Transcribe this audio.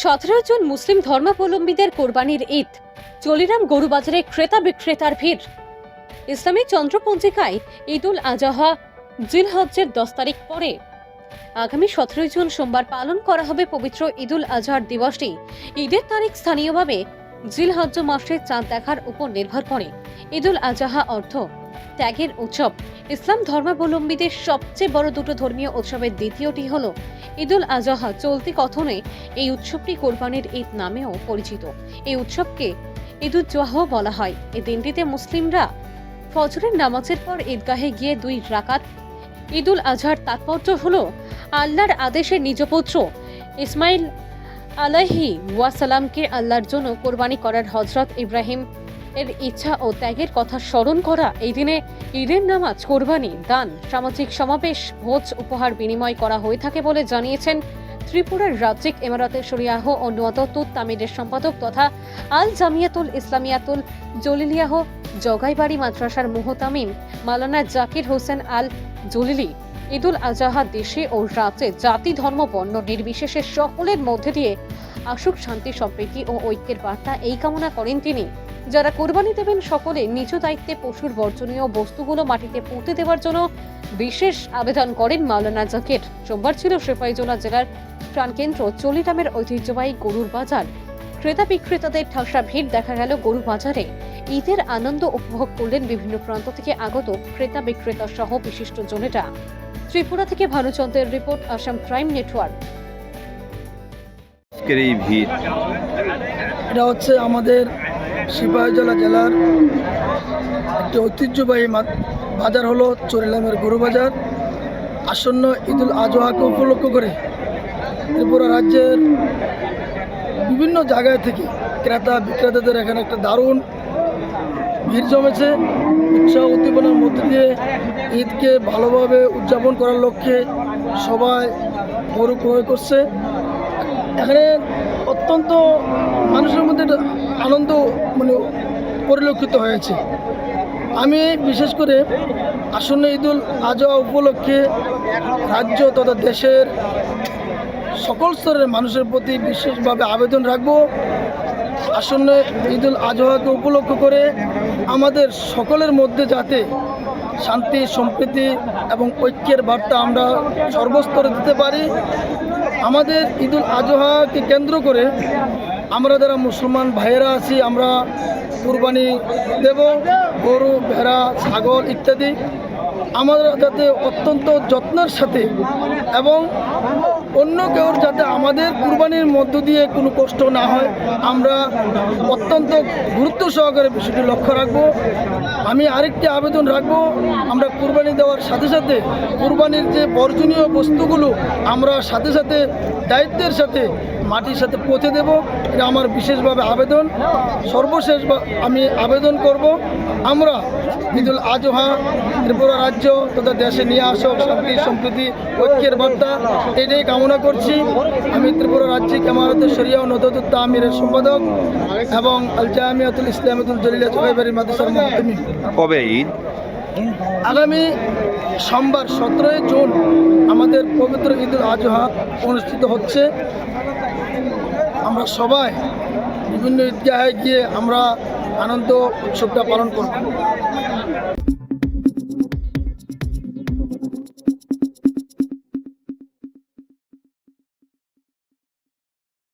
17 জন মুসলিম ধর্মাবলম্বীদের কোরবানির ঈদ। চলিরাম গরুবাজারে ক্রেতা বিক্রেতার ভিড়। ইসলামী চন্দ্রপঞ্জিকায় ঈদুল আজহা জিলহজ্জের 10 তারিখ পরে আগামী 17 জুন সোমবার পালন করা হবে পবিত্র ঈদুল আজহার দিবসটি। ঈদের তারিখ স্থানীয়ভাবে জিলহজ্জ মাসে চাঁদ দেখার উপর নির্ভর করে। ঈদুল আজহা অর্থ ত্যাগের উৎসব। ইসলাম ধর্মাবলম্বীদের সবচেয়ে বড় দুটো ধর্মীয় উৎসবের দ্বিতীয়টি হল ঈদুল আজহা। চলতি কথনে এই উৎসবটি কোরবানির ঈদ নামেও পরিচিত। এই উৎসবকে ঈদুল জোহা বলা হয়। এই দিনটিতে মুসলিমরা ফজরের নামাজের পর ঈদগাহে গিয়ে 2 রাকাত। ঈদুল আজহার তাৎপর্য হল আল্লাহর আদেশে নিজ পুত্র ইসমাইল আলাইহি ওয়াসালামকে আল্লাহর জন্য কোরবানি করার হযরত ইব্রাহিম এর ইচ্ছা ও ত্যাগের কথা স্মরণ করা। এই দিনে ঈদের নামাজ, কোরবানি, দান, সামাজিক সমাবেশ, ভোজ, উপহার বিনিময় করা হয়ে থাকে বলে জানিয়েছেন ত্রিপুরার রাজ্যিক ইমারতে শরিয়াহ ও নুয়াদতুত তামিরের সম্পাদক তথা আল জামিয়াতুল ইসলামিয়াতুল জলিলিয়াহ জগাইবাড়ি মাদ্রাসার মুহতামিম মাওলানা জাকির হোসেন আল জলিলি। ঈদুল আজহা দেশে ও রাজ্যে জাতি, ধর্ম, বর্ণ নির্বিশেষে সকলের মধ্যে দিয়ে আসুক শান্তি, সম্প্রীতি ও ঐক্যের বার্তা, এই কামনা করেন তিনি। যারা কোরবানি দেবেন সকলে নিজ দায়িত্বে পশুর বর্জনীয় বস্তুগুলো মাটিতে পুঁতে দেওয়ার জন্য বিশেষ আবেদন করেন মাওলানা জাকির। সোমবার ছিল সিপাহীজলা জেলার প্রাণকেন্দ্র চলিরামের ঐতিহ্যবাহী গরুর বাজার। ক্রেতা বিক্রেতাদের ঠাসা ভিড় দেখা গেল গরু বাজারে। ঈদের আনন্দ উপভোগ করলেন বিভিন্ন প্রান্ত থেকে আগত ক্রেতা বিক্রেতা সহ বিশিষ্ট জনেরা। ত্রিপুরা থেকে ভানুচন্দ্রের রিপোর্ট, আসাম ক্রাইম নেটওয়ার্ক। এটা হচ্ছে আমাদের সিপাহীজলা জেলার একটি ঐতিহ্যবাহী বাজার হলো চলিরামের গরু বাজার। আসন্ন ঈদুল আজহাকে উপলক্ষ করে ত্রিপুরা রাজ্যের বিভিন্ন জায়গায় থেকে ক্রেতা বিক্রেতাদের এখানে একটা দারুণ ভিড় জমেছে। উৎসাহ উদ্দীপনার মধ্যে দিয়ে ঈদকে ভালোভাবে উদযাপন করার লক্ষ্যে সবাই গরু ক্রয় করছে। এখানে অত্যন্ত মানুষের মধ্যে একটা আনন্দ পরিলক্ষিত হয়েছে। আমি বিশেষ করে আসন্ন ঈদুল আজহা উপলক্ষে রাজ্য তথা দেশের সকল স্তরের মানুষের প্রতি বিশেষভাবে আবেদন রাখব। আসন্ন ঈদুল আজহাকে উপলক্ষ করে আমাদের সকলের মধ্যে যাতে শান্তি, সম্প্রীতি এবং ঐক্যের বার্তা আমরা সর্বস্তরে দিতে পারি। আমাদের ঈদুল আজহাকে কেন্দ্র করে আমরা যারা মুসলমান ভাইয়েরা আছি, আমরা কুরবানি দেব, গরু, ভেড়া, ছাগল ইত্যাদি। আমরা যাতে অত্যন্ত যত্নের সাথে এবং অন্য কেউ যাতে আমাদের কুরবানির মধ্য দিয়ে কোনো কষ্ট না হয়, আমরা অত্যন্ত গুরুত্ব সহকারে বিষয়টি লক্ষ্য রাখব। আমি আরেকটি আবেদন রাখব, আমরা কুরবানি দেওয়ার সাথে সাথে কুরবানির যে বর্জনীয় বস্তুগুলো আমরা সাথে সাথে দায়িত্বের সাথে মাটির সাথে পৌঁছে দেব। এটা আমার বিশেষভাবে আবেদন। সর্বশেষ আমি আবেদন করব, আমরা ঈদুল আজহা ত্রিপুরা রাজ্য তথা দেশে নিয়ে আসুক শান্তি, সম্প্রীতি, ঐক্যের বার্তা, এটাই কামনা করছি। আমি ত্রিপুরা রাজ্যিক ইমারতে শরিয়াহ ও নুয়াদতুত তামিরের সম্পাদক এবং আল জামিয়াতুল ইসলামিয়াতুল জলিলিয়াহ জগাইবাড়ি মাদ্রাসার মুহতামিম। কবে ঈদ? আগামী সোমবার 17 জুন আমাদের পবিত্র ঈদুল আজহা অনুষ্ঠিত হচ্ছে। আমরা সবাই বিভিন্ন ঈদগাহে গিয়ে আমরা আনন্দ উৎসবটা পালন করব।